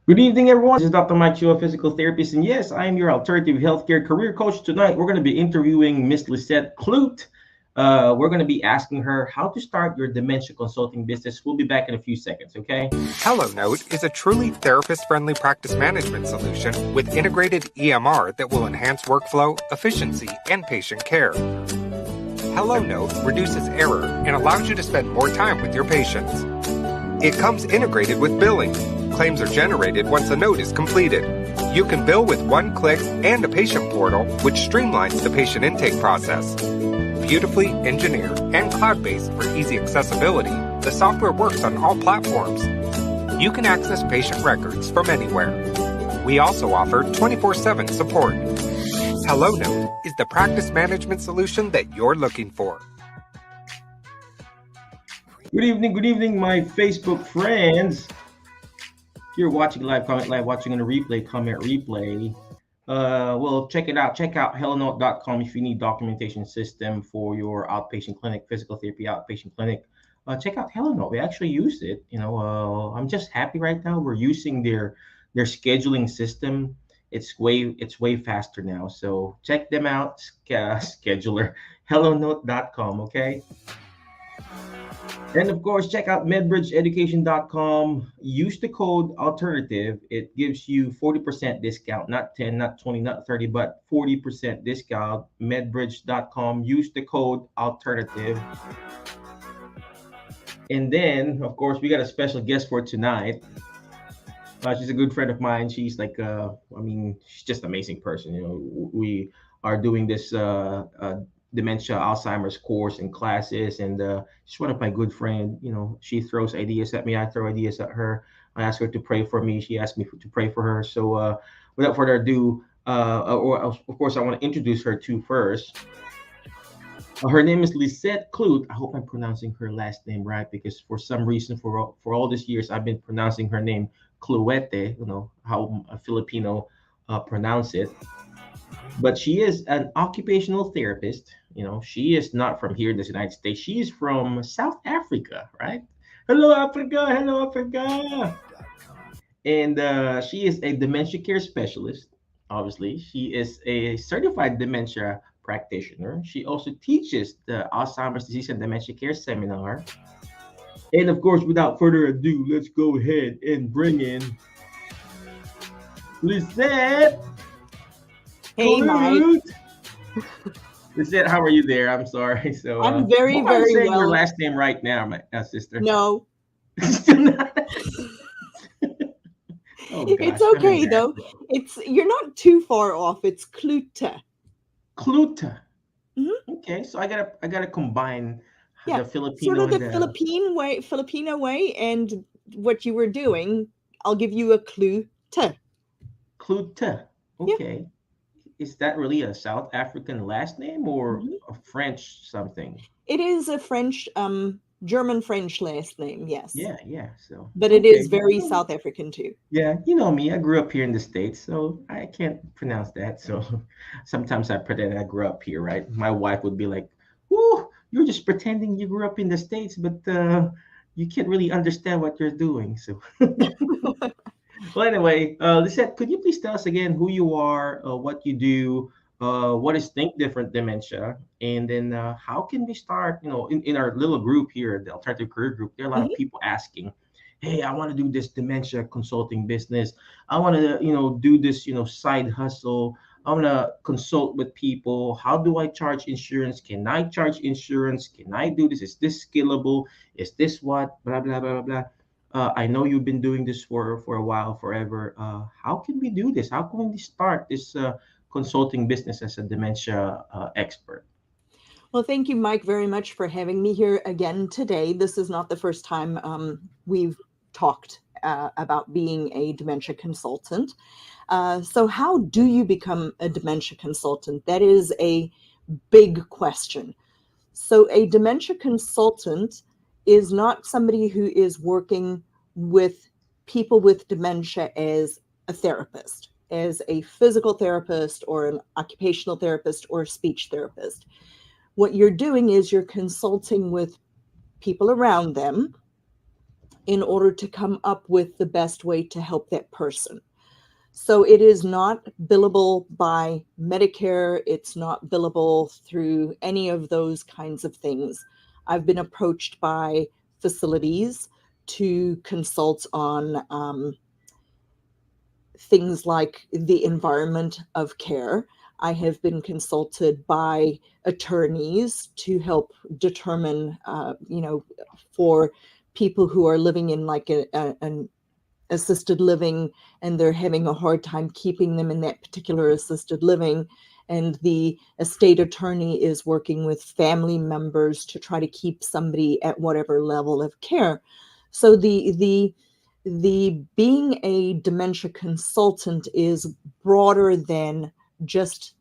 Good evening, everyone. This is Dr. Mike Chua, physical therapist, and yes, I am your alternative healthcare career coach. Tonight, we're going to be interviewing Miss Lizette Cloete. We're going to be asking her how to start your dementia consulting business. We'll be back in a few seconds, okay? HelloNote is a truly therapist-friendly practice management solution with integrated EMR that will enhance workflow, efficiency, and patient care. HelloNote reduces error and allows you to spend more time with your patients. It comes integrated with billing. Claims are generated once a note is completed. You can bill with one click and a patient portal, which streamlines the patient intake process. Beautifully engineered and cloud-based for easy accessibility, the software works on all platforms. You can access patient records from anywhere. We also offer 24/7 support. HelloNote is the practice management solution that you're looking for. Good evening, my Facebook friends. If you're watching live, comment live, watching on a replay, comment replay. Well, check it out. Check out hellonote.com if you need documentation system for your outpatient clinic, physical therapy outpatient clinic. Check out HelloNote. We actually use it. I'm just happy right now. We're using their scheduling system. It's way faster now. So check them out. Scheduler hellonote.com. Okay. And of course, check out medbridgeeducation.com. Use the code alternative. It gives you 40% discount, not 10, not 20, not 30, but 40% discount. Medbridge.com. Use the code alternative. And then, of course, we got a special guest for tonight. She's a good friend of mine. She's like, she's just an amazing person. We are doing this dementia Alzheimer's course and classes, and she's one of my good friend. She throws ideas at me, I throw ideas at her. I ask her to pray for me, she asked me to pray for her. So without further ado, of course I want to introduce her to first. Her name is Lizette Cloete. I hope I'm pronouncing her last name right, because for some reason, for all these years, I've been pronouncing her name Cloete. How a Filipino pronounce it. But she is an occupational therapist. She is not from here in the United States. She is from South Africa, right? Hello, Africa. Hello, Africa. And she is a dementia care specialist. Obviously, she is a certified dementia practitioner. She also teaches the Alzheimer's disease and dementia care seminar. And of course, without further ado, let's go ahead and bring in Lizette Hey, Mike. Cloete. Lizette, how are you there? I'm sorry. So I'm very, hope I'm very saying your well. last name right now, my sister. No, Still not. Oh gosh, it's I'm okay though. embarrassed. You're not too far off. It's Cloete. Cloete. Hmm. Okay, so I gotta combine Yeah, the sort Filipino of and the the Filipino way, and what you were doing. I'll give you a clue. Cloete. Yeah. Okay, is that really a South African last name or Mhm. a French something? It is a French, German French last name. Yes, Yeah, yeah. So but it okay, is very South African too. yeah, you know me. I grew up here in the States, so I can't pronounce that. So sometimes I pretend I grew up here, right? My wife would be like, "Whoo, you're just pretending you grew up in the States, but you can't really understand what you're doing." So, well, anyway, Lisette, could you please tell us again who you are, what you do, what is Think Different Dementia, and then how can we start? In our little group here, the Alternative Career Group, there are a lot of Mhm. people asking, "Hey, I want to do this dementia consulting business. I want to, do this, side hustle. I want to consult with people. How do I charge insurance? Can I charge insurance? Can I do this? Is this scalable? Is this what? Blah blah blah blah blah." I know you've been doing this for a while, forever. How can we do this? How can we start this consulting business as a dementia expert? Well, thank you, Mike, very much for having me here again today. This is not the first time we've talked about being a dementia consultant. So, how do you become a dementia consultant? That is a big question. So, a dementia consultant is not somebody who is working with people with dementia as a therapist, as a physical therapist, or an occupational therapist, or a speech therapist. What you're doing is you're consulting with people around them in order to come up with the best way to help that person. So it is not billable by Medicare. It's not billable through any of those kinds of things. I've been approached by facilities to consult on things like the environment of care. I have been consulted by attorneys to help determine, for people who are living in like an assisted living and they're having a hard time keeping them in that particular assisted living. And the estate attorney is working with family members to try to keep somebody at whatever level of care. So the being a dementia consultant is broader than just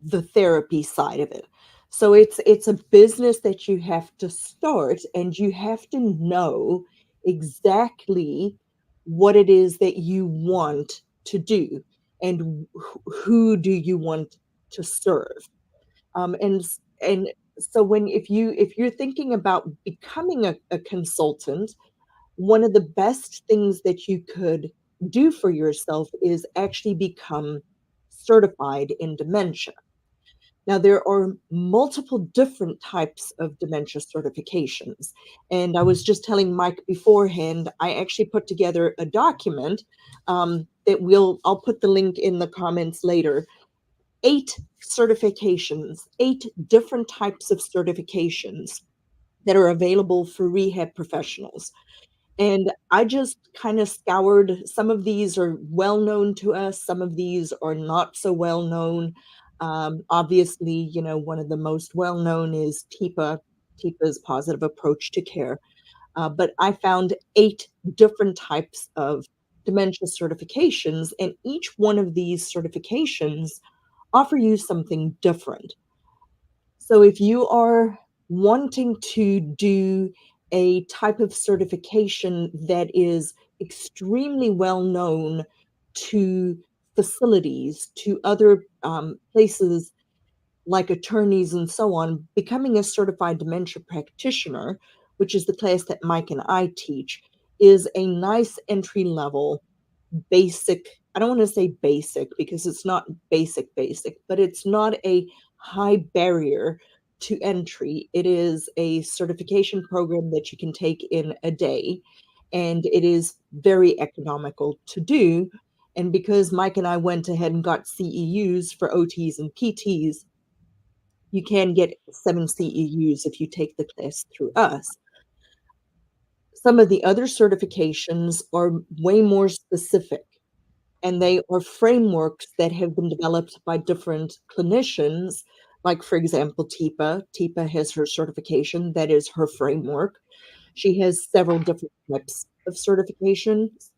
the therapy side of it. So it's a business that you have to start, and you have to know exactly what it is that you want to do, and who do you want to serve. And so when if you're thinking about becoming a consultant, one of the best things that you could do for yourself is actually become certified in dementia. Now, there are multiple different types of dementia certifications. And I was just telling Mike beforehand, I actually put together a document I'll put the link in the comments later. 8 certifications, 8 different types of certifications that are available for rehab professionals. And I just kind of scoured. Some of these are well known to us, some of these are not so well known. Obviously, one of the most well known is TIPA's Positive Approach to Care. But I found 8 different types of dementia certifications, and each one of these certifications offer you something different. So if you are wanting to do a type of certification that is extremely well known to facilities, to other places like attorneys and so on, becoming a certified dementia practitioner, which is the class that Mike and I teach, is a nice entry level basic. I don't want to say basic because it's not basic, but it's not a high barrier to entry. It is a certification program that you can take in a day, and it is very economical to do. And because Mike and I went ahead and got CEUs for OTs and PTs, you can get 7 CEUs if you take the class through us. Some of the other certifications are way more specific, and they are frameworks that have been developed by different clinicians. Like, for example, TIPA has her certification, that is her framework. She has several different types of certifications.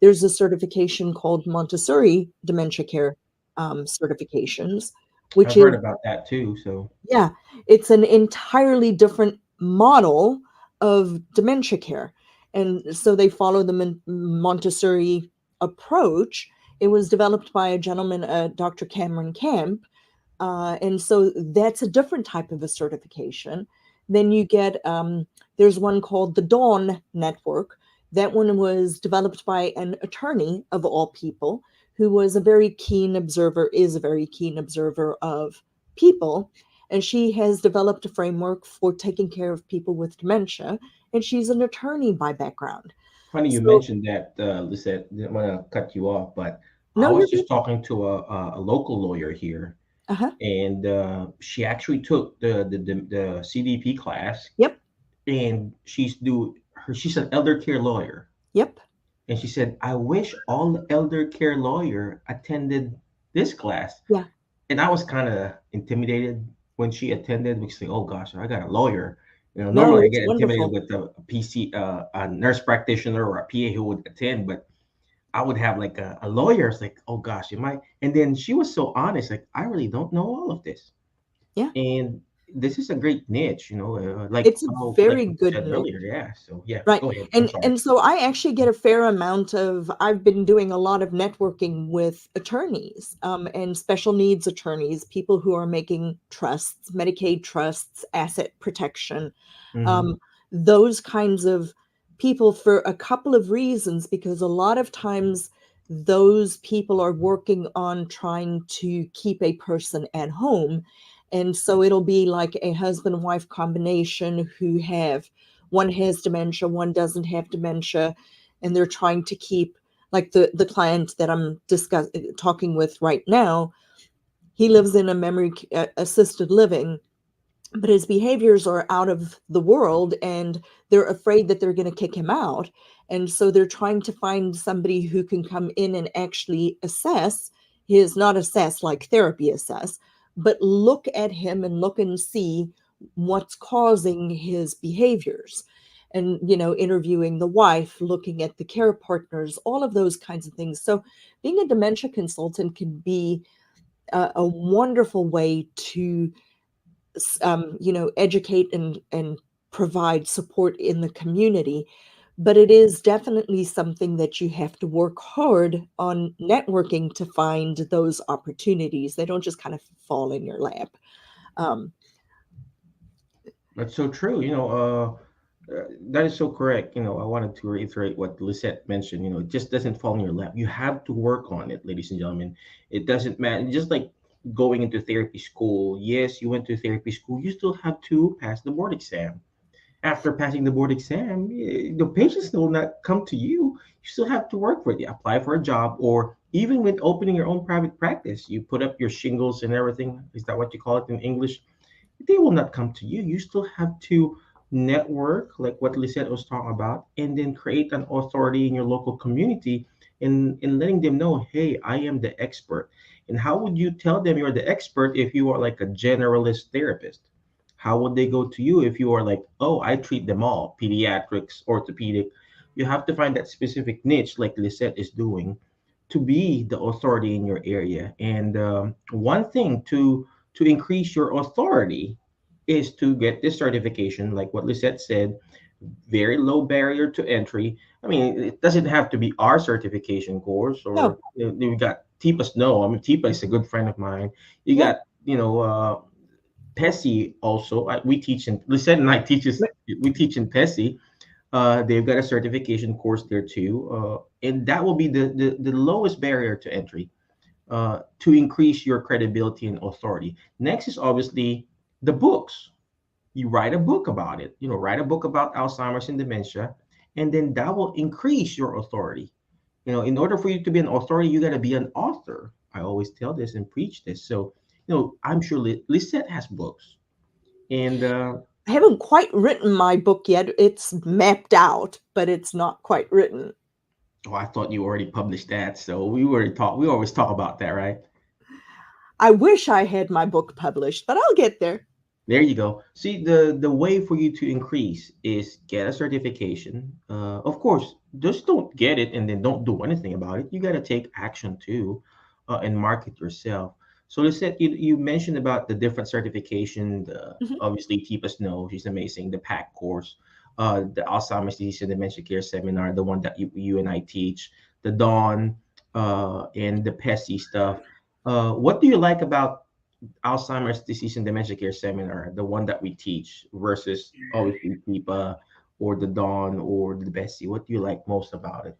There's a certification called Montessori Dementia Care certifications, which I've is, heard about that too. So yeah, it's an entirely different model of dementia care. And so they follow the Montessori approach. It was developed by a gentleman, Dr. Cameron Camp. And so that's a different type of a certification. Then you get, there's one called the Dawn Network. That one was developed by an attorney, of all people, who was a very keen observer, is a very keen observer of people. And she has developed a framework for taking care of people with dementia. And she's an attorney by background. funny you So, mentioned that, Lisette. Didn't want to cut you off, but I no, you're was good. just talking to a local lawyer here, Uh-huh. and she actually took the CDP class, Yep. and she's an elder care lawyer, Yep. and she said, I wish all the elder care lawyer attended this class. Yeah. And I was kind of intimidated when she attended, because like, oh gosh, I got a lawyer. No, Normally I it's get intimidated wonderful. with a PC, a nurse practitioner or a PA who would attend, but I would have like a lawyer. It's like, oh gosh, am I? And then she was so honest, like, I really don't know all of this. Yeah. And this is a great niche, like It's a how, like very what you good said niche. earlier. Yeah. So yeah, Right. go ahead. I'm And sorry. and so I actually get a fair amount of, I've been doing a lot of networking with attorneys, and special needs attorneys, people who are making trusts, Medicaid trusts, asset protection, Hmm. um, those kinds of people for a couple of reasons, because a lot of times those people are working on trying to keep a person at home. And so it'll be like a husband and wife combination who have, one has dementia, one doesn't have dementia, and they're trying to keep, like the client that I'm talking with right now, he lives in a memory assisted living, but his behaviors are out of the world and they're afraid that they're going to kick him out. And so they're trying to find somebody who can come in and actually assess his, not assess like therapy assess, but look at him and look and see what's causing his behaviors. And, you know, interviewing the wife, looking at the care partners, all of those kinds of things. So being a dementia consultant can be a wonderful way to educate and provide support in the community. But it is definitely something that you have to work hard on networking to find those opportunities. They don't just kind of fall in your lap. Um, That's so true. That is so correct. I wanted to reiterate what Lisette mentioned. It just doesn't fall in your lap. You have to work on it, ladies and gentlemen. It doesn't matter. Just like going into therapy school. Yes, you went to therapy school. You still have to pass the board exam. After passing the board exam, the patients will not come to you. You still have to work for it. You apply for a job, or even with opening your own private practice, you put up your shingles and everything. Is that what you call it in English? They will not come to you. You still have to network, like what Lisette was talking about, and then create an authority in your local community and letting them know, hey, I am the expert. And how would you tell them you're the expert if you are like a generalist therapist? How would they go to you if you are like, oh, I treat them all, pediatrics, orthopedic? You have to find that specific niche, like Lisette is doing, to be the authority in your area. And one thing to increase your authority is to get this certification, like what Lisette said, very low barrier to entry. I mean, it doesn't have to be our certification course, no, or we got Tipa Snow. I mean, Tipa is a good friend of mine. You yeah. got, Pessy also. We teach in Lisette and I teaches we teach in Pessy. They've got a certification course there too, and that will be the lowest barrier to entry to increase your credibility and authority. Next is obviously the books. You write a book about it. Write a book about Alzheimer's and dementia, and then that will increase your authority. In order for you to be an authority, you got to be an author. I always tell this and preach this. So, I'm sure Lisette has books, and I haven't quite written my book yet. It's mapped out, but it's not quite written. oh, I thought you already published that. So we already talk. We always talk about that, right? I wish I had my book published, but I'll get there. There you go. See, the way for you to increase is get a certification. Of course, just don't get it and then don't do anything about it. You got to take action too, and market yourself. So let's say you mentioned about the different certification. Mhm. Obviously, Tipa Snow, she's amazing. The PAC course, the Alzheimer's disease and dementia care seminar, the one that you and I teach, the Dawn, and the PESI stuff. What do you like about Alzheimer's disease and dementia care seminar, the one that we teach, versus obviously TIPA or the Dawn or the Bessie? What do you like most about it?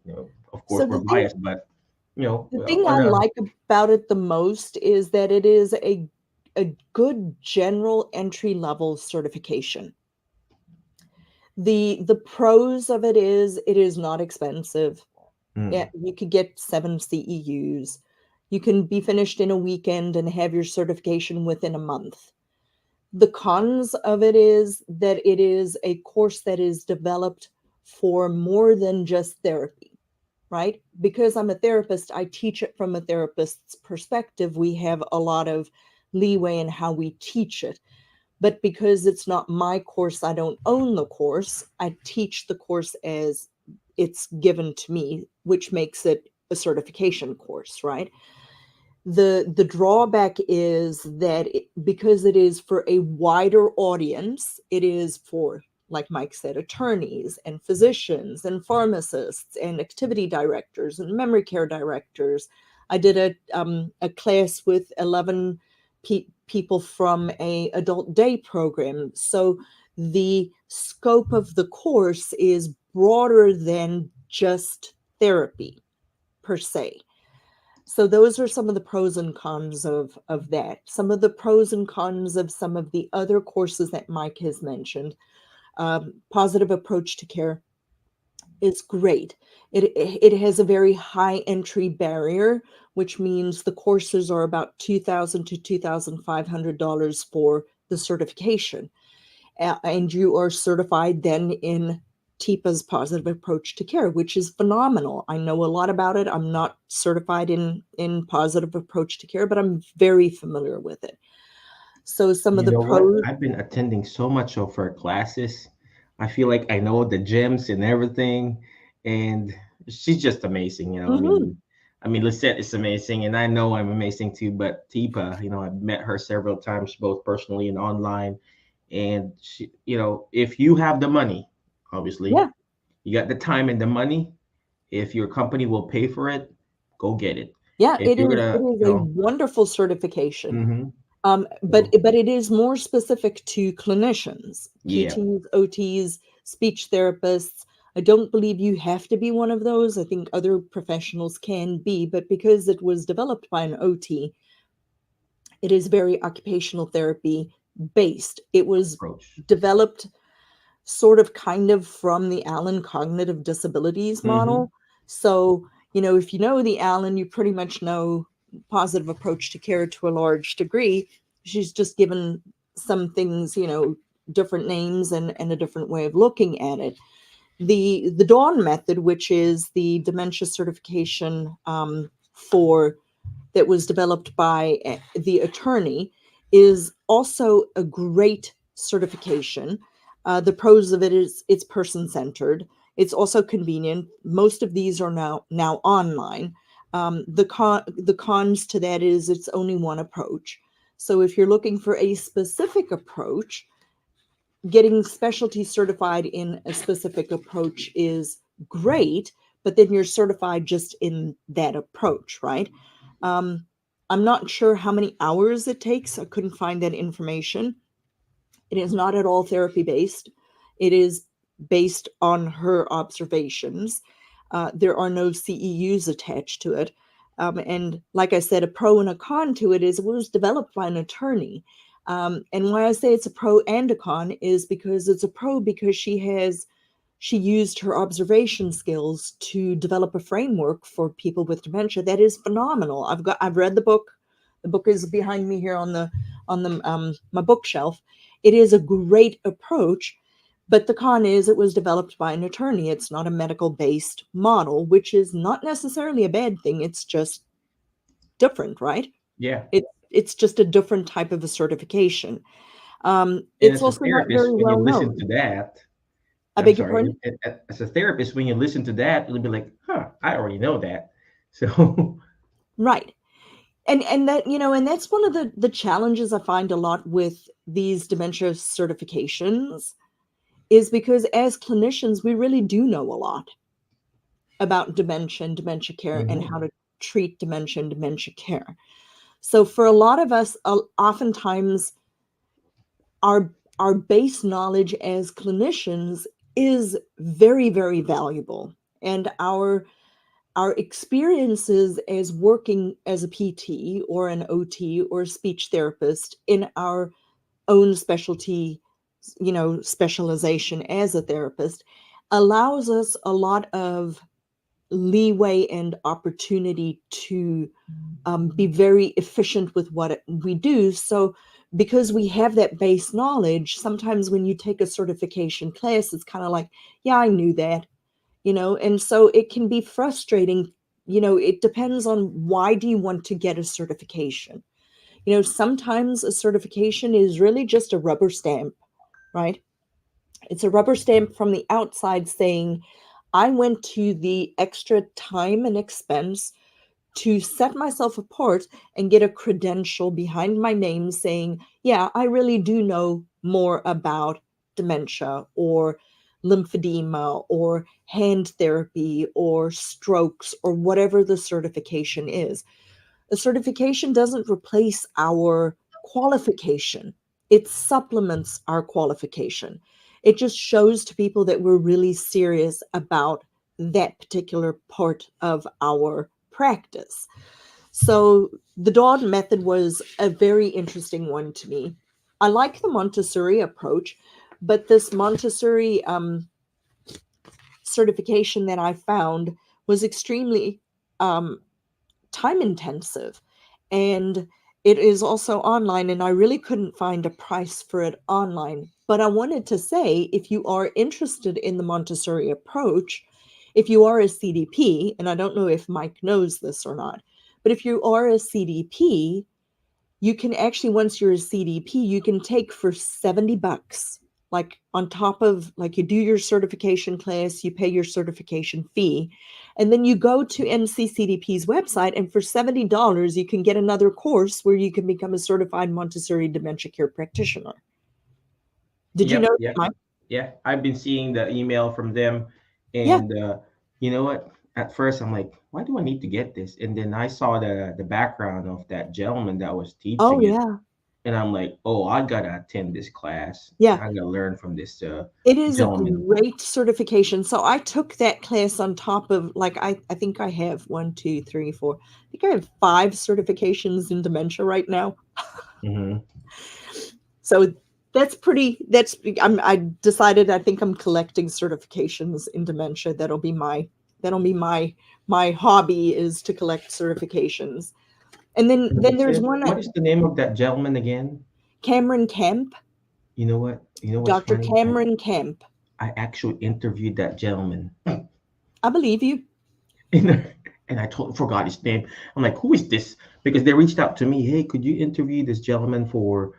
Of course So we're biased, but the thing I on a like about it the most is that it is a good general entry level certification. The pros of it is not expensive. mm, You could get 7 CEUs. You can be finished in a weekend and have your certification within a month. The cons of it is that it is a course that is developed for more than just therapy, right? Because I'm a therapist, I teach it from a therapist's perspective. We have a lot of leeway in how we teach it. But because it's not my course, I don't own the course. I teach the course as it's given to me, which makes it a certification course, right? The drawback is that because it is for a wider audience, it is for, like Mike said, attorneys and physicians and pharmacists and activity directors and memory care directors. I did a class with 11 people from a adult day program. So the scope of the course is broader than just therapy per se. So those are some of the pros and cons of that. Some of the pros and cons of some of the other courses that Mike has mentioned. Positive approach to care is great. It has a very high entry barrier, which means the courses are about $2,000 to $2,500 for the certification. And you are certified then in TIPA's positive approach to care, which is phenomenal. I know a lot about it. I'm not certified in positive approach to care, but I'm very familiar with it. So some of You the know what? pros. I've been attending so much of her classes. I feel like I know the gems and everything, and she's just amazing. Mhm. I mean, Lisette is amazing, and I know I'm amazing too. But Tipa, I've met her several times, both personally and online, and she, if you have the money, obviously, Yeah, you got the time and the money. If your company will pay for it, go get it. yeah, If it you're is. It gonna, is a wonderful certification. hmm But it is more specific to clinicians, yeah, PTs, OTs, speech therapists. I don't believe you have to be one of those. I think other professionals can be, but because it was developed by an OT, it is very occupational therapy based. It was approach. developed sort of kind of from the Allen cognitive disabilities hmm model. So, if you know the Allen, you pretty much know positive approach to care to a large degree. She's just given some things, different names and a different way of looking at it. The Dawn method, which is the dementia certification for that was developed by the attorney, is also a great certification. The pros of it is it's person centered. It's also convenient. Most of these are now online. The cons to that is it's only one approach. So if you're looking for a specific approach, getting specialty certified in a specific approach is great, but then you're certified just in that approach, right? Um, I'm not sure how many hours it takes. I couldn't find that information. It is not at all therapy based. It is based on her observations. There are no CEUs attached to it. And like I said, a pro and a con to it is it was developed by an attorney. And why I say it's a pro and a con is because it's a pro because she used her observation skills to develop a framework for people with dementia that is phenomenal. I've read the book. The book is behind me here on the my bookshelf. It is a great approach, but the con is it was developed by an attorney. It's not a medical based model, which is not necessarily a bad thing. It's just different, right? Yeah. It's just a different type of a certification. And It's as a also not very therapist, when you well listen known. to that, I I'm beg your sorry, pardon? as a therapist, when you listen to that, you'll be like, huh, I already know that. So, Right. And that, and that's one of the challenges I find a lot with these dementia certifications is because as clinicians we really do know a lot about dementia and dementia care and mhm, how to treat dementia and dementia care. So for a lot of us, oftentimes our base knowledge as clinicians is very, very valuable, and our experiences as working as a PT or an OT or a speech therapist in our own specialty, specialization as a therapist allows us a lot of leeway and opportunity to be very efficient with what we do. So, because we have that base knowledge, sometimes when you take a certification class, it's kind of like, yeah, I knew that, and so it can be frustrating. It depends on why do you want to get a certification. Sometimes a certification is really just a rubber stamp, right? It's a rubber stamp from the outside saying, I went to the extra time and expense to set myself apart and get a credential behind my name saying, yeah, I really do know more about dementia or lymphedema or hand therapy or strokes or whatever the certification is. A certification doesn't replace our qualification, it supplements our qualification. it just shows to people that we're really serious about that particular part of our practice. So the Dodd method was a very interesting one to me. I like the Montessori approach, but this Montessori certification that I found was extremely time intensive, and it is also online, and I really couldn't find a price for it online. But I wanted to say, if you are interested in the Montessori approach, if you are a CDP, and I don't know if Mike knows this or not, but if you are a CDP, you can actually, once you're a CDP, you can take for $70, like on top of, like, you do your certification class, you pay your certification fee, and then you go to MCCDP's website, and for $70, you can get another course where you can become a certified Montessori dementia care practitioner. Did you Yep, know that, yep, Mike? yeah. I've been seeing the email from them, Yeah. and you know what? At first, I'm like, why do I need to get this? And then I saw the background of that gentleman that was Oh, teaching it, yeah. and I'm like, oh, I gotta attend this class. Yeah. I gotta learn from this It is a gentleman. great certification. So I took that class on top of, like, I think I have 1, 2, 3, 4. I think I have 5 certifications in dementia right now. Hmm. So I decided, I think I'm collecting certifications in dementia. That'll be my hobby, is to collect certifications. And then there's one What is the name of that gentleman again? Cameron Kemp, You know what? You know what's Dr. funny? Cameron Kemp. I actually interviewed that gentleman. I believe you. and and I forgot his name. I'm like, who is this? Because they reached out to me, hey, could you interview this gentleman for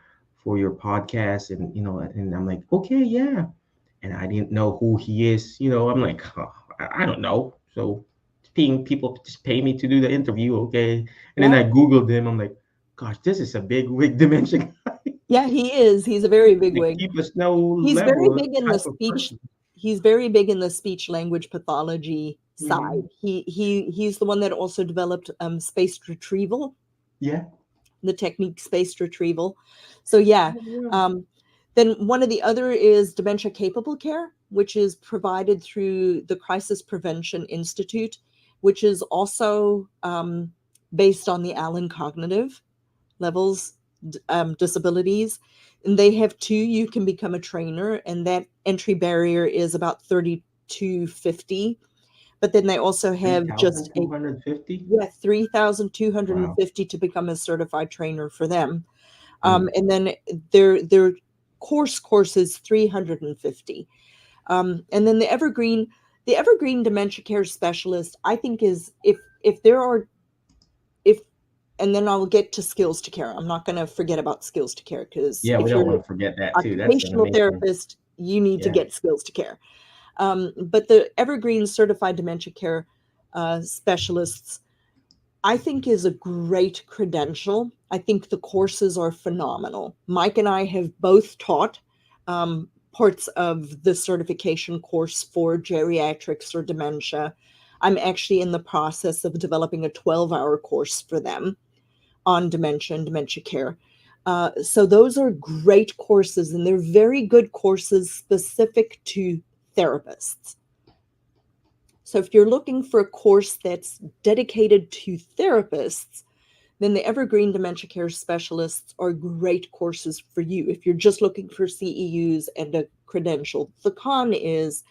your podcast? And and I'm like, okay, yeah. And I didn't know who he is. I'm like, oh, I don't know. So paying people just pay me to do the interview, okay? And then Yeah. I googled him. I'm like, gosh, this is a big wig dimension. Yeah, he is. He's a very big Like wig. keep a snow He's very level big in the type of speech. person. He's very big in the speech language pathology Hmm. side. He's the one that also developed spaced retrieval, Yeah. the technique spaced retrieval. So yeah. Oh, yeah. Then one of the other is dementia capable care, which is provided through the Crisis Prevention Institute, which is also based on the Allen cognitive levels disabilities. And they have 2. You can become a trainer, and that entry barrier is about $3,250. But then they also Three have thousand just two hundred fifty. Wow. $3,250 to become a certified trainer for them. Mm. And then their course is $350. And then the evergreen dementia care specialist, I think, is, if there are, if and then I'll get to skills to care. I'm not going to forget about skills to care, because Yeah, we if don't you're want to forget that too. That's an occupational amazing. therapist, you need to Yeah. get skills to care. But the Evergreen Certified Dementia Care Specialists, I think, is a great credential. I think the courses are phenomenal. Mike and I have both taught parts of the certification course for geriatrics or dementia. I'm actually in the process of developing a 12-hour course for them on dementia and dementia care. So those are great courses, and they're very good courses specific to therapists. So if you're looking for a course that's dedicated to therapists, then the Evergreen Dementia Care Specialists are great courses for you. If you're just looking for CEUs and a credential, the con is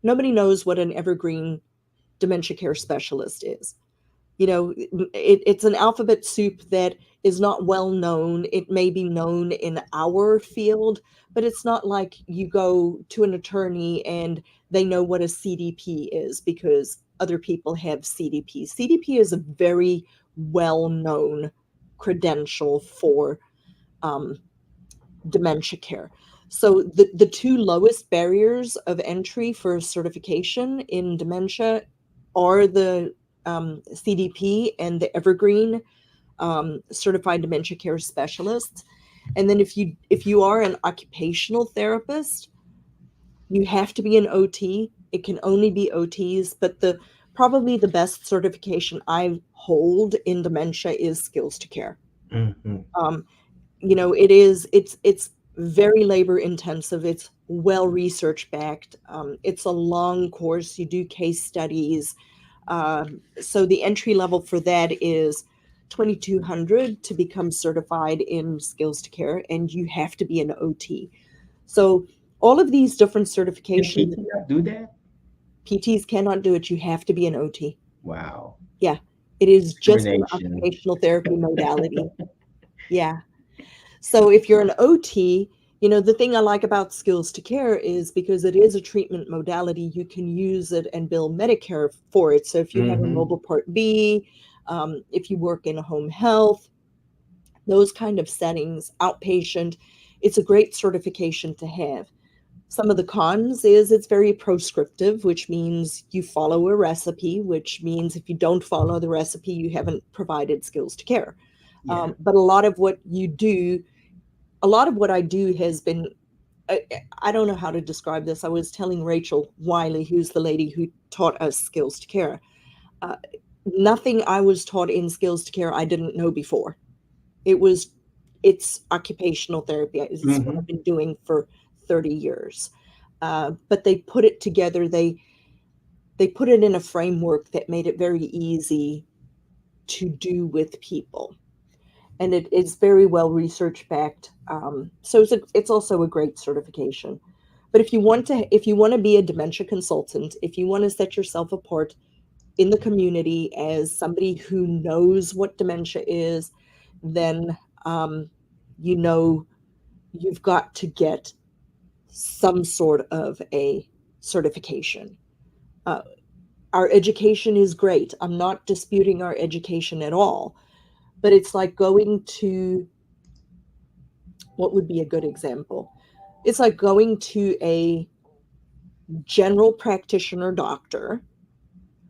nobody knows what an Evergreen Dementia Care Specialist is. It's an alphabet soup that is not well known. It may be known in our field, but it's not like you go to an attorney and they know what a CDP is because other people have CDP. CDP is a very well-known credential for dementia care. So the 2 lowest barriers of entry for certification in dementia are the CDP and the Evergreen Certified Dementia Care Specialists. And then if you are an occupational therapist, you have to be an OT. It can only be OTs, but probably the best certification I hold in dementia is skills to care. Hmm. It's very labor intensive. It's well research backed. It's a long course. You do case studies. So the entry level for that is $2,200 to become certified in skills to care, and you have to be an OT. So all of these different Can certifications, PT not do that? PTs cannot do it. You have to be an OT. Wow. Yeah, it is just an Discrimination. occupational therapy modality. Yeah. So if you're an OT, the thing I like about skills to care is because it is a treatment modality, you can use it and bill Medicare for it. So if you have a Mm-hmm. mobile Part B, if you work in a home health, those kind of settings, outpatient, it's a great certification to have. Some of the cons is it's very proscriptive, which means you follow a recipe, which means if you don't follow the recipe, you haven't provided skills to care. Yeah. But a lot of what I do has been, I don't know how to describe this. I was telling Rachel Wiley, who's the lady who taught us skills to care. Nothing I was taught in skills to care I didn't know before. It's occupational therapy. It's what Mm-hmm. I've been doing for 30 years. But they put it together. They put it in a framework that made it very easy to do with people. And it is very well research backed. So it's also a great certification. But if you want to be a dementia consultant, if you want to set yourself apart in the community as somebody who knows what dementia is, then you've got to get some sort of a certification. Uh, our education is great. I'm not disputing our education at all, but it's like going to, what would be a good example? It's like going to a general practitioner doctor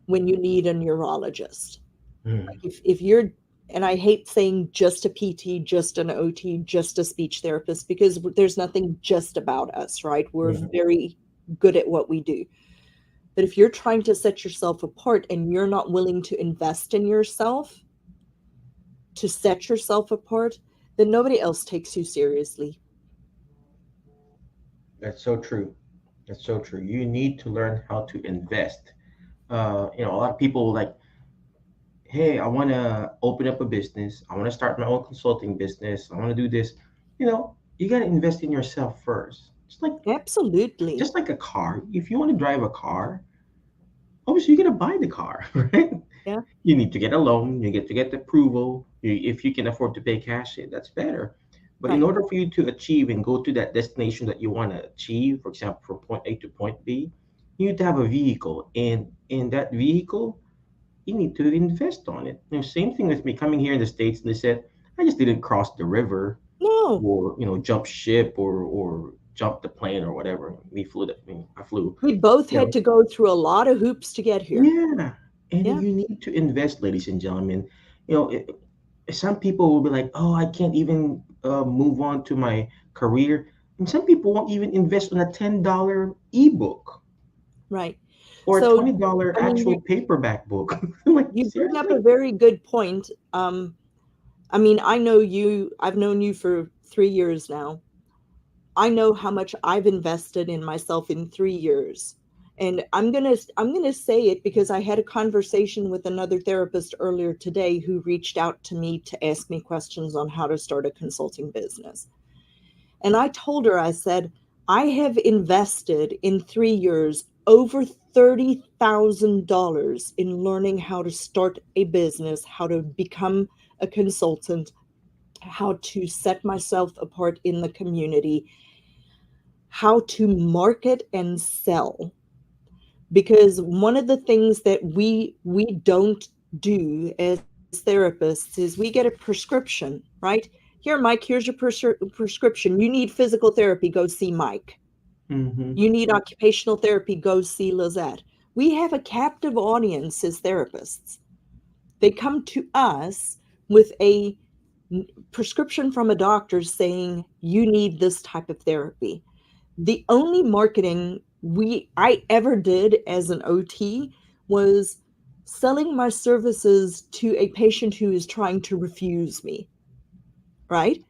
when you need a neurologist. Mm. If you're, and I hate saying just a PT, just an OT, just a speech therapist, because there's nothing just about us, right? We're Mhm. very good at what we do. But if you're trying to set yourself apart and you're not willing to invest in yourself to set yourself apart, then nobody else takes you seriously. That's so true. That's so true. You need to learn how to invest. A lot of people like, hey, I want to open up a business. I want to start my own consulting business. I want to do this. You got to invest in yourself first. Absolutely. Just like a car. If you want to drive a car, obviously you're gonna buy the car, right? Yeah, You need to get a loan. You get to get the approval. If you can afford to pay cash, that's better. But in right. order for you to achieve and go to that destination that you want to achieve, for example, from point A to point B, you need to have a vehicle, and in that vehicle, you need to invest on it. Same thing with me coming here in the States, and they said I just didn't cross the river No, or jump ship or jump the plane or whatever. We flew that. I flew. we both You had know, to go through a lot of hoops to get here. yeah, and Yeah. you need to invest, ladies and gentlemen. You know, it, some people will be like, "Oh, I can't even move on to my career," and some people won't even invest on a $10 ebook Right. or a So, $20 I mean, actual paperback book. I'm like, you bring up a seriously? very good point. I mean, I've known you for 3 years now. I know how much I've invested in myself in 3 years. And I'm gonna say it because I had a conversation with another therapist earlier today who reached out to me to ask me questions on how to start a consulting business. And I told her, I said, I have invested in 3 years over $30,000 in learning how to start a business, how to become a consultant, how to set myself apart in the community, how to market and sell. Because one of the things that we don't do as therapists is we get a prescription, right? Here, Mike, here's your prescription. You need physical therapy, go see Mike. Mm-hmm. You need occupational therapy, go see Lizette. We have a captive audience as therapists. They come to us with a prescription from a doctor saying you need this type of therapy. The only marketing I ever did as an OT was selling my services to a patient who is trying to refuse me, right?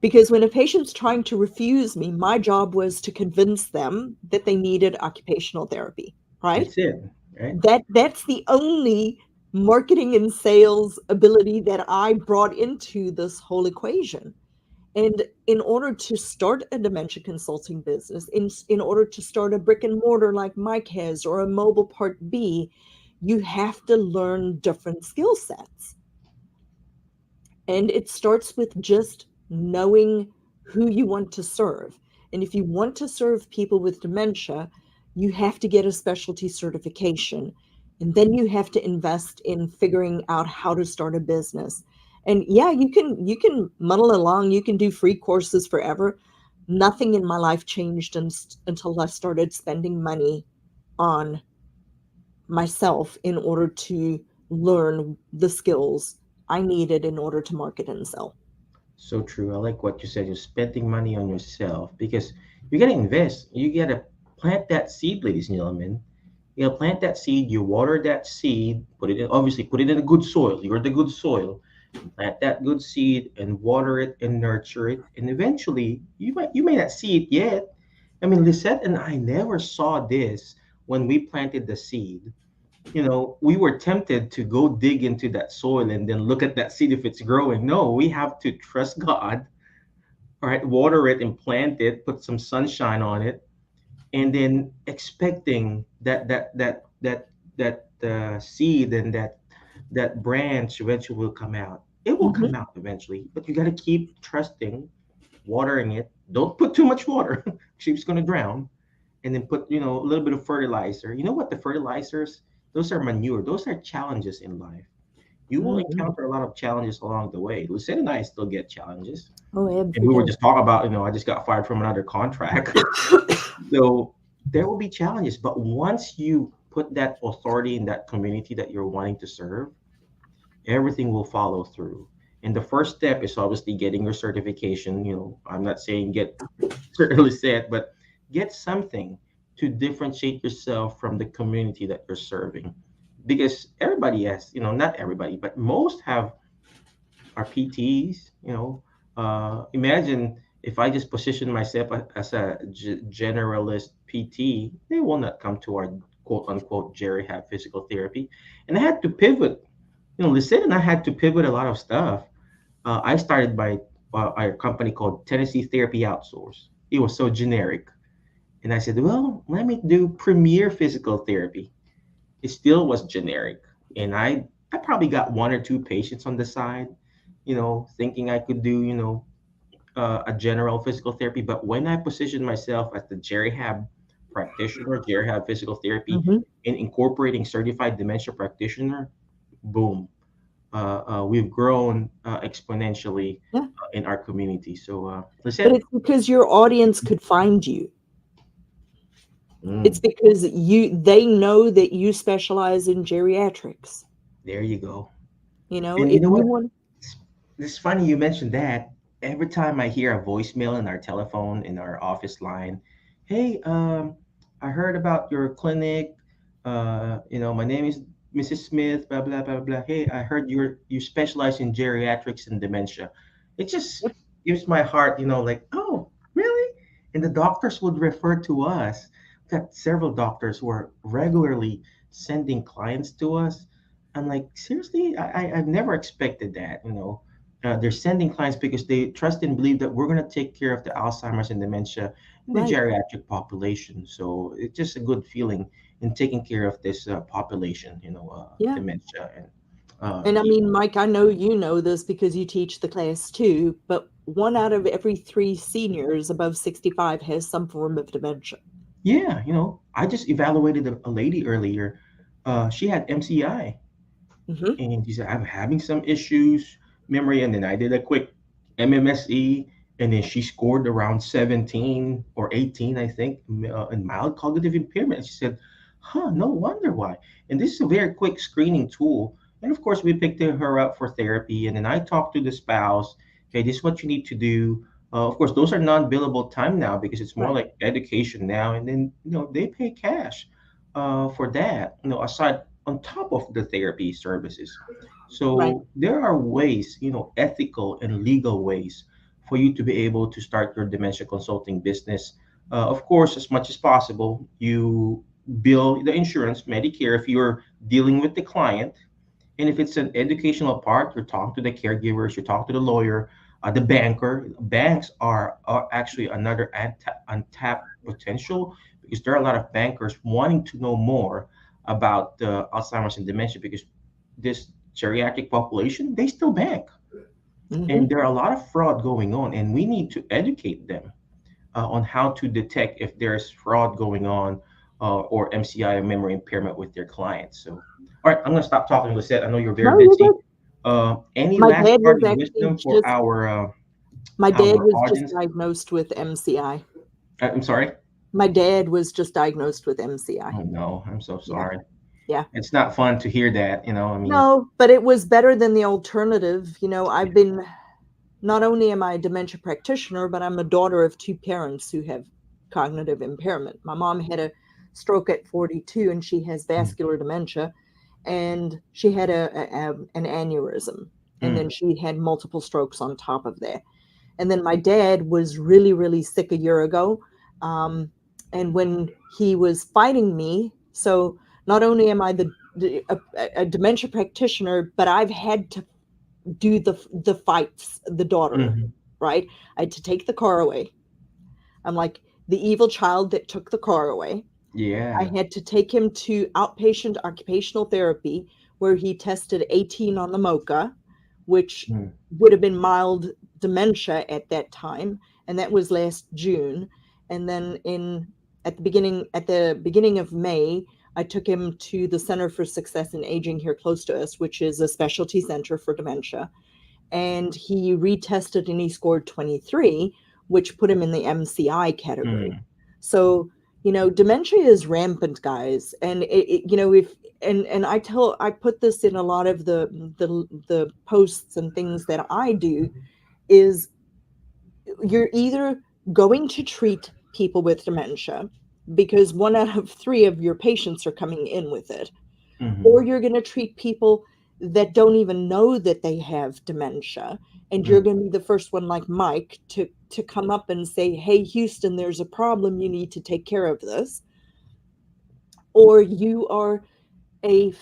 Because when a patient's trying to refuse me, my job was to convince them that they needed occupational therapy, right? That's it, right? That's the only marketing and sales ability that I brought into this whole equation. And in order to start a dementia consulting business, in order to start a brick and mortar like Mike has or a mobile part B, you have to learn different skill sets. And it starts with just knowing who you want to serve. And if you want to serve people with dementia, you have to get a specialty certification. And then you have to invest in figuring out how to start a business. And yeah, you can muddle along, you can do free courses forever. Nothing in my life changed until I started spending money on myself in order to learn the skills I needed in order to market and sell. So true. I like what you said. You're spending money on yourself because you got to invest. You got to plant that seed, ladies and gentlemen. You know, plant that seed. You water that seed. Put it in, obviously, put it in a good soil. You're the good soil. Plant that good seed and water it and nurture it. And eventually, you may not see it yet. I mean, Lisette and I never saw this when we planted the seed. We were tempted to go dig into that soil and then look at that seed if it's growing. No, we have to trust God, all right, water it and plant it, put some sunshine on it, and then expecting that seed and that branch eventually will come out. It will Mhm, come out eventually, but you got to keep trusting, watering it. Don't put too much water; sheep's gonna drown. And then put a little bit of fertilizer. You know what? The fertilizers, those are manure. Those are challenges in life. You will mhm. encounter a lot of challenges along the way. Lucette and I still get challenges, Oh, and every we were day. just talking about, I just got fired from another contract. So there will be challenges, but once you put that authority in that community that you're wanting to serve, everything will follow through. And the first step is obviously getting your certification. I'm not saying get certainly set, but get something to differentiate yourself from the community that you're serving. Because everybody has, not everybody, but most have our PTs. Imagine if I just position myself as a generalist PT, they will not come to our quote unquote Jerry have physical therapy. And I had to pivot. Lisette and I had to pivot a lot of stuff. I started by our company called Tennessee Therapy Outsource. It was so generic. And I said, well, let me do premier physical therapy. It still was generic. And I probably got one or two patients on the side, thinking I could do, a general physical therapy. But when I positioned myself as the Jerihab practitioner, Jerihab physical therapy, Mhm. and incorporating certified dementia practitioner, boom, we've grown exponentially Yeah, in our community. So, but Lisette, it's because your audience could find you. It's mm, because they know that you specialize in geriatrics. there you go. And you If know you what? want. It's, it's funny you mentioned that. Every time I hear a voicemail in our telephone, in our office line, hey, I heard about your clinic. My name is Mrs. Smith, blah, blah, blah, blah. Hey, I heard you specialize in geriatrics and dementia. It just Yep, gives my heart, like, oh, really? And the doctors would refer to us. We've got several doctors who are regularly sending clients to us. I'm like, seriously, I've never expected that. They're sending clients because they trust and believe that we're going to take care of the Alzheimer's and dementia in the right. geriatric population. So it's just a good feeling in taking care of this population, Yeah. dementia and And I yeah, mean, Mike, I know you know this because you teach the class too, but one out of every three seniors above 65 has some form of dementia. yeah. I just evaluated a lady earlier. She had MCI. Hmm. And she said, I'm having some issues, memory. And then I did a quick MMSE, and then she scored around 17 or 18, I think, in mild cognitive impairment. And she said, no wonder why. And this is a very quick screening tool. And of course, we picked her up for therapy. And then I talked to the spouse, okay, this is what you need to do. Of course, those are non-billable time now because it's more Right. like education now. And then, they pay cash for that, aside on top of the therapy services. Right. So there are ways, ethical and legal ways for you to be able to start your dementia consulting business. Of course, as much as possible, you bill the insurance, Medicare, if you're dealing with the client. And if it's an educational part, you're talking to the caregivers, you talk to the lawyer, the banker. Banks are actually another untapped potential, because there are a lot of bankers wanting to know more about Alzheimer's and dementia, because this geriatric population, they still bank. And Mhm. there are a lot of fraud going on, and we need to educate them on how to detect if there's fraud going on, or MCI or memory impairment with their clients. So, all right, I'm going to stop talking, Lisette. I know you're very No, you're busy. good. Any My last dad was parting actually wisdom for just my dad our was just audience? diagnosed with MCI. I'm sorry. My dad was just diagnosed with MCI. Oh no, I'm so Yeah. sorry. Yeah. It's not fun to hear that. I mean, No, but it was better than the alternative. I've yeah. been not only am I a dementia practitioner, but I'm a daughter of two parents who have cognitive impairment. My mom had a stroke at 42 and she has Mm, vascular dementia, and she had an aneurysm, and then mm, she had multiple strokes on top of that. And then my dad was really, really sick a year ago. Um, and when he was fighting me, so not only am I a dementia practitioner, but I've had to do the fights, the daughter, mhm. right? I had to take the car away. I'm like the evil child that took the car away. I Yeah. had to take him to outpatient occupational therapy where he tested 18 on the MoCA, which Mm, would have been mild dementia at that time, and that was last June. And then at the beginning of May, I took him to the Center for Success in Aging here close to us, which is a specialty center for dementia, and he retested and he scored 23, which put him in the MCI category. mm, So, dementia is rampant, guys. And if and I put this in a lot of the posts and things that I do, is you're either going to treat people with dementia because 1 out of 3 of your patients are coming in with it, or mhm, you're going to treat people that don't even know that they have dementia, and you're mm, going to be the first one, like Mike, to come up and say, hey, Houston, there's a problem, you need to take care of this. Or you are a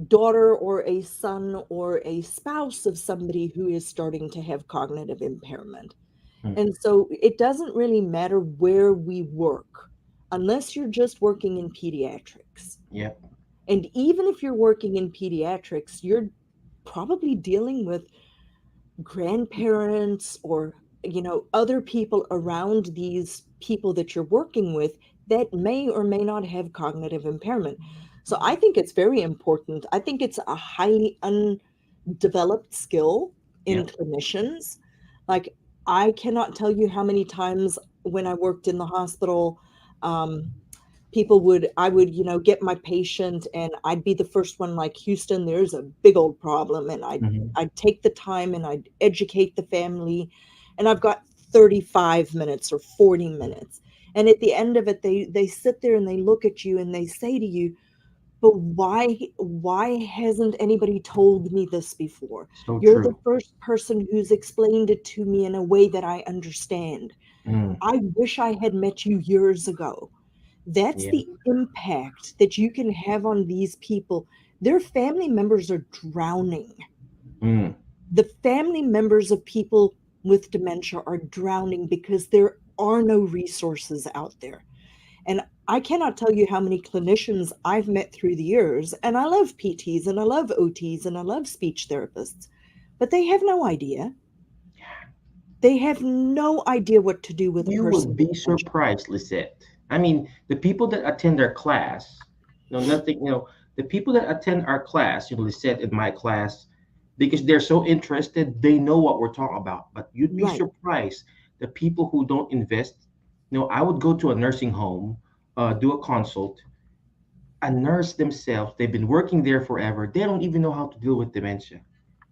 daughter or a son or a spouse of somebody who is starting to have cognitive impairment. mm. And so it doesn't really matter where we work, unless you're just working in pediatrics. Yep. And even if you're working in pediatrics, you're probably dealing with grandparents or other people around these people that you're working with that may or may not have cognitive impairment. So I think it's very important. I think it's a highly undeveloped skill in Yep. clinicians. Like, I cannot tell you how many times when I worked in the hospital, um, I would, get my patient and I'd be the first one, like, Houston, there's a big old problem. And Mhm. I'd take the time and I'd educate the family. And I've got 35 minutes or 40 minutes. And at the end of it, they sit there and they look at you and they say to you, but why hasn't anybody told me this before? So You're the true. first person who's explained it to me in a way that I understand. Mm, I wish I had met you years ago. That's yeah. the impact that you can have on these people. Their family members are drowning. Mm, The family members of people with dementia are drowning because there are no resources out there. And I cannot tell you how many clinicians I've met through the years, and I love PTs and I love OTs and I love speech therapists, but they have no idea. They have no idea what to do with a you person would with be dementia. surprised, Lisette. I mean, the people that attend our class, nothing, the people that attend our class, Lisette in my class, because they're so interested, they know what we're talking about. But you'd be Right. surprised the people who don't invest. I would go to a nursing home, do a consult. A nurse themselves, they've been working there forever. They don't even know how to deal with dementia.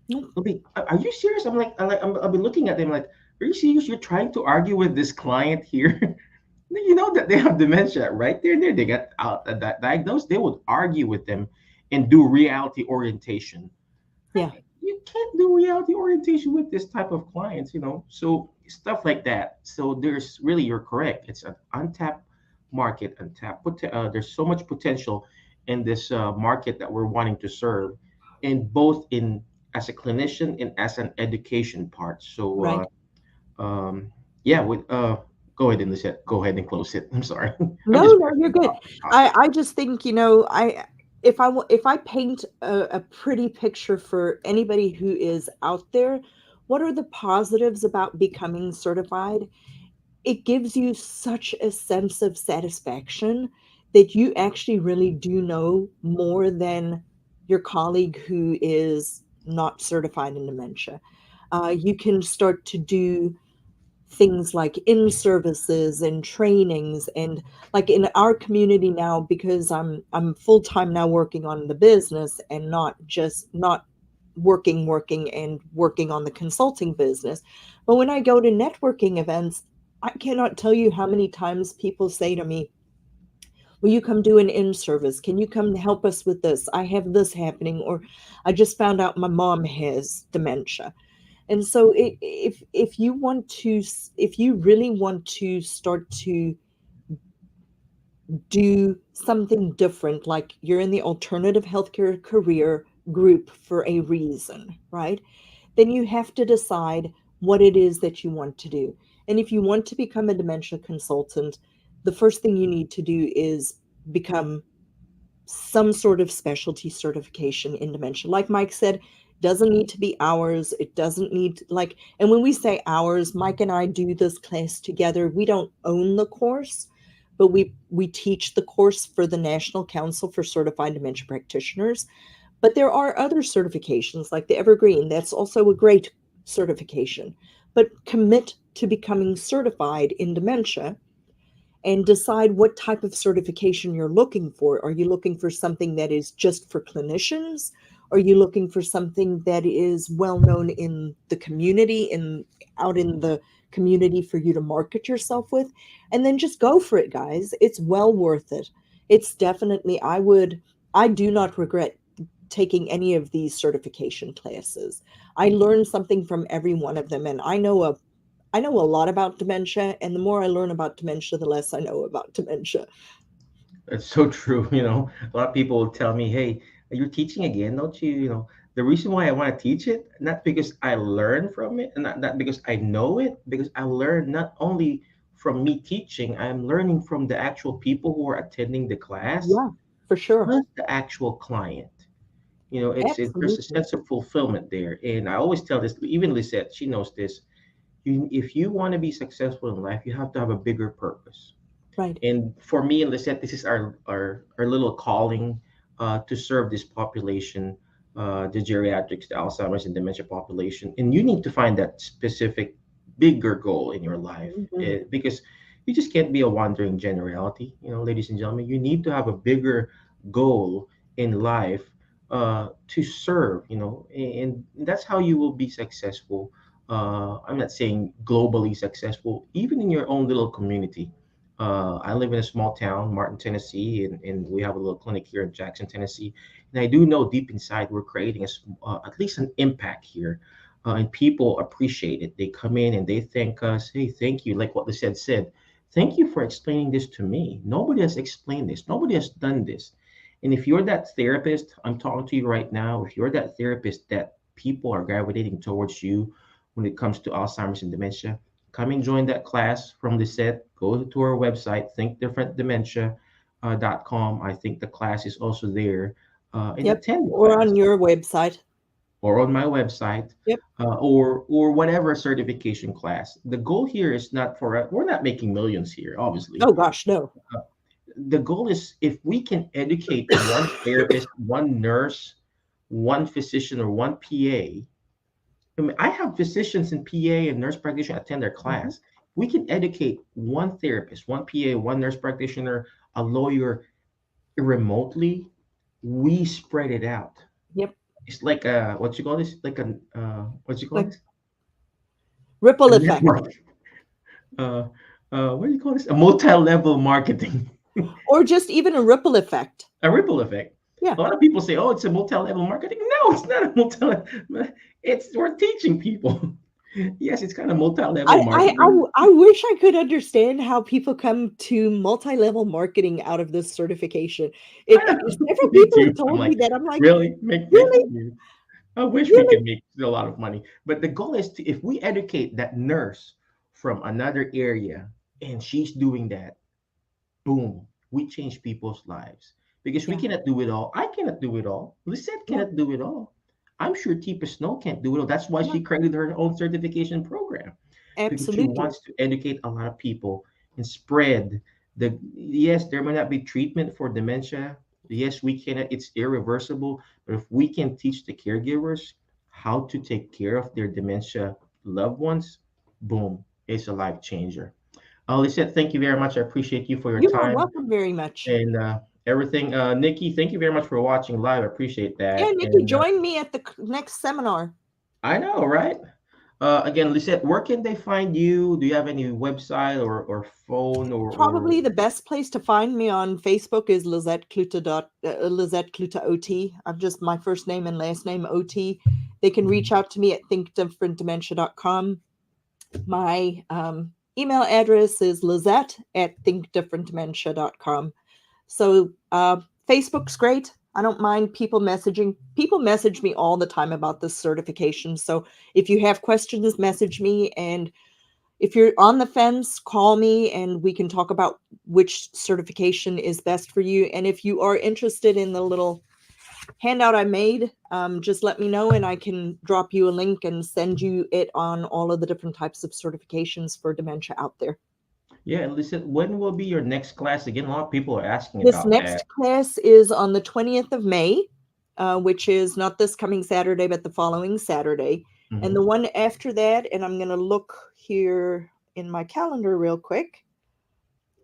Nope. They'll be, are you serious? I'll be looking at them like, are you serious? You're trying to argue with this client here? You know that they have dementia, right? There, they got out that diagnosed. They would argue with them and do reality orientation. Yeah. you can't do reality orientation with this type of clients, so stuff like that. So there's really, you're correct, it's an untapped market, there's so much potential in this market that we're wanting to serve, in both in as a clinician and as an education part. So Right. yeah, with go ahead and Lisette, go ahead and close it. I'm sorry. I'm No, just no, you're rambling good. off the topic. I just think, if I paint a pretty picture for anybody who is out there, what are the positives about becoming certified? It gives you such a sense of satisfaction that you actually really do know more than your colleague who is not certified in dementia. You can start to do things like in services and trainings, and like in our community now, because I'm full-time now working on the business and not working and working on the consulting business. But when I go to networking events, I cannot tell you how many times people say to me, will you come do an in service? Can you come help us with this? I have this happening, or I just found out my mom has dementia. And so if you really want to start to do something different, like you're in the alternative healthcare career group for a reason, right? Then you have to decide what it is that you want to do. And if you want to become a dementia consultant, the first thing you need to do is become some sort of specialty certification in dementia. Like Mike said, doesn't need to be hours. It doesn't need like, and when we say hours, Mike and I do this class together. We don't own the course, but we teach the course for the National Council for Certified Dementia Practitioners. But there are other certifications like the Evergreen. That's also a great certification. But commit to becoming certified in dementia and decide what type of certification you're looking for. Are you looking for something that is just for clinicians? Are you looking for something that is well known in the community and out in the community for you to market yourself with? And then just go for it, guys. It's well worth it. It's definitely, I do not regret taking any of these certification classes. I learned something from every one of them, and I know a lot about dementia, and the more I learn about dementia, the less I know about dementia. It's so true. A lot of people will tell me, "Hey, you're teaching again, don't you?" The reason why I want to teach it, not because I learn from it, and not because I know it, because I learn not only from me teaching, I'm learning from the actual people who are attending the class, Yeah, for sure. plus the actual client. There's a Absolutely. sense of fulfillment there, and I always tell this. Even Lisette, she knows this. If you want to be successful in life, you have to have a bigger purpose. Right. And for me and Lisette, this is our little calling to serve this population, the geriatrics, the Alzheimer's and dementia population. And you need to find that specific, bigger goal in your life, Mhm. because you just can't be a wandering generality. Ladies and gentlemen, you need to have a bigger goal in life to serve. And that's how you will be successful. I'm not saying globally successful, even in your own little community. I live in a small town, Martin, Tennessee, and we have a little clinic here in Jackson, Tennessee. And I do know deep inside we're creating at least an impact here, and people appreciate it. They come in and they thank us. Hey, thank you. Like what the said, thank you for explaining this to me. Nobody has explained this. Nobody has done this. And if you're that therapist, I'm talking to you right now. If you're that therapist that people are gravitating towards you when it comes to Alzheimer's and dementia, come and join that class from the set. Go to our website, thinkdifferentdementia.com. I think the class is also there, and Yep. attend the Or class, on your website. or on my website, Yep. or whatever certification class. The goal here is not for we're not making millions here, obviously. Oh gosh, no. Uh, the goal is if we can educate one therapist, one nurse, one physician, or one PA. I mean, I have physicians and PA and nurse practitioner attend their Mhm. class. We can educate one therapist, one PA, one nurse practitioner, a lawyer remotely. We spread it out. Yep. It's like a what you call this? Like a what you call Like this? A ripple effect, network. Uh, what do you call this? A multi-level marketing, or just even a ripple effect. a ripple effect. Yeah. A lot of people say, "Oh, it's a multi-level marketing." No, it's not a multi. We're teaching people. Yes, it's kind of multi-level marketing. I wish I could understand how people come to multi-level marketing out of this certification. I know, Several me people have too. I'm told me like, that. I'm like, really? Make really, I wish we really? could make a lot of money. But the goal is to, if we educate that nurse from another area and she's doing that, boom, we change people's lives. Because we Yeah, cannot do it all. I cannot do it all. Lisette yeah, cannot do it all. I'm sure Tipa Snow can't do it all. That's why yeah. she created her own certification program, because she Absolutely. wants to educate a lot of people and spread yes, there may not be treatment for dementia. Yes, we cannot, it's irreversible, but if we can teach the caregivers how to take care of their dementia loved ones, boom, it's a life changer. Lisette, thank you very much. I appreciate you for your You are time welcome very much. and everything. Nikki, thank you very much for watching live. I appreciate Yeah, that. Nikki, And join me at the next seminar. I know, right? Again, Lisette, where can they find you? Do you have any website or phone or Probably the best place to find me on Facebook is Lizette Cloete Lizette Cloete OT. I'm just my first name and last name OT. They can reach out to me at thinkdifferentdementia.com. My email address is lizette@thinkdifferentdementia.com. So Facebook's great. I don't mind people messaging. People message me all the time about this certification. So if you have questions, message me. And if you're on the fence, call me and we can talk about which certification is best for you. And if you are interested in the little handout I made, just let me know and I can drop you a link and send you it on all of the different types of certifications for dementia out there. yeah, and Lisette, when will be your next class again? A lot of people are asking This about that. next class is on the 20th of May, which is not this coming Saturday, but the following Saturday. And the Mhm. one after that, and I'm going to look here in my calendar real quick,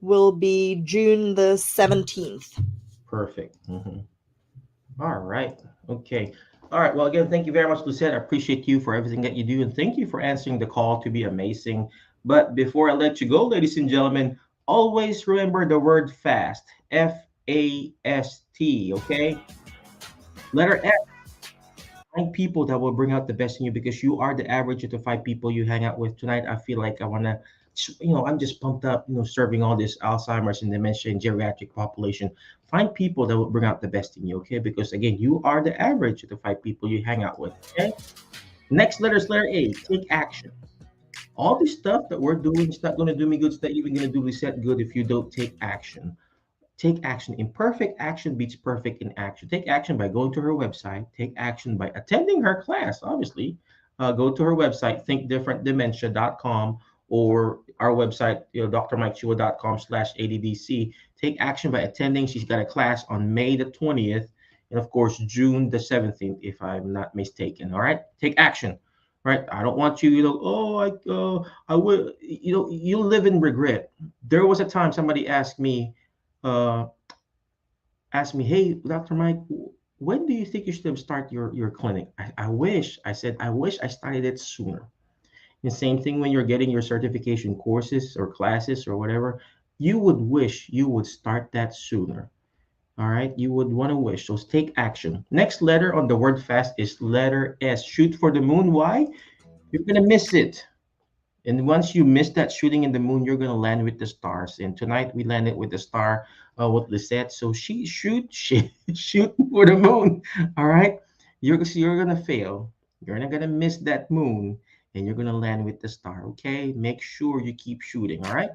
will be June the 17th. Perfect. All right. Okay. All right. Well, again, thank you very much, Lucette. I appreciate you for everything that you do, and thank you for answering the call to be amazing. But before I let you go, ladies and gentlemen, always remember the word fast. FAST. Okay. Letter F. Find people that will bring out the best in you, because you are the average of the five people you hang out with tonight. I feel like I want to, I'm just pumped up, serving all this Alzheimer's and dementia and geriatric population. Find people that will bring out the best in you, okay? Because again, you are the average of the five people you hang out with, okay? Next letter is letter A. Take action. All this stuff that we're doing is not going to do me good. It's not even going to do Lisette good if you don't take action. Take action. Imperfect action beats perfect in action. Take action by going to her website. Take action by attending her class, obviously. Go to her website, thinkdifferentdementia.com, or our website, drmikechua.com/ADDC. Take action by attending. She's got a class on May the 20th and, of course, June the 17th, if I'm not mistaken. All right? Take action. Right? I don't want you, I will, you live in regret. There was a time somebody uh, asked me, "Hey, Dr. Mike, when do you think you should start your clinic?" I said, I wish I started it sooner. The same thing when you're getting your certification courses or classes or whatever, you would wish you would start that sooner. All right, you would want to wish. So take action. Next letter on the word fast is letter S. Shoot for the moon. Why? You're gonna miss it. And once you miss that shooting in the moon, you're gonna land with the stars. And tonight we landed with the star, with Lisette. So she shoot for the moon. All right, you're gonna fail. You're not gonna miss that moon, and you're gonna land with the star. Okay, make sure you keep shooting. All right.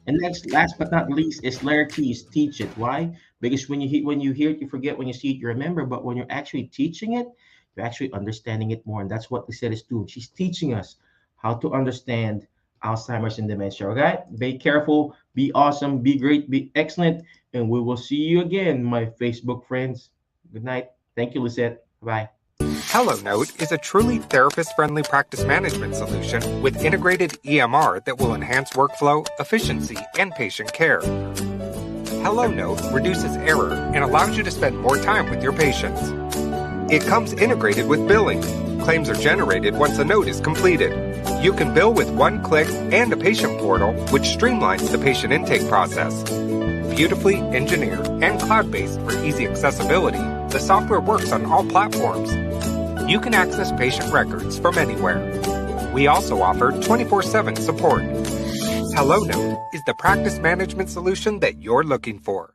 And next, last but not least, is letter T, is teach it. Why? Because when you hear it, you forget. When you see it, you remember. But when you're actually teaching it, you're actually understanding it more. And that's what Lisette is doing. She's teaching us how to understand Alzheimer's and dementia. Okay? Be careful, be awesome, be great, be excellent. And we will see you again, my Facebook friends. Good night. Thank you, Lisette. Bye. HelloNote is a truly therapist-friendly practice management solution with integrated EMR that will enhance workflow, efficiency, and patient care. HelloNote reduces error and allows you to spend more time with your patients. It comes integrated with billing. Claims are generated once a note is completed. You can bill with one click and a patient portal, which streamlines the patient intake process. Beautifully engineered and cloud-based for easy accessibility, the software works on all platforms. You can access patient records from anywhere. We also offer 24/7 support. HelloNote is the practice management solution that you're looking for.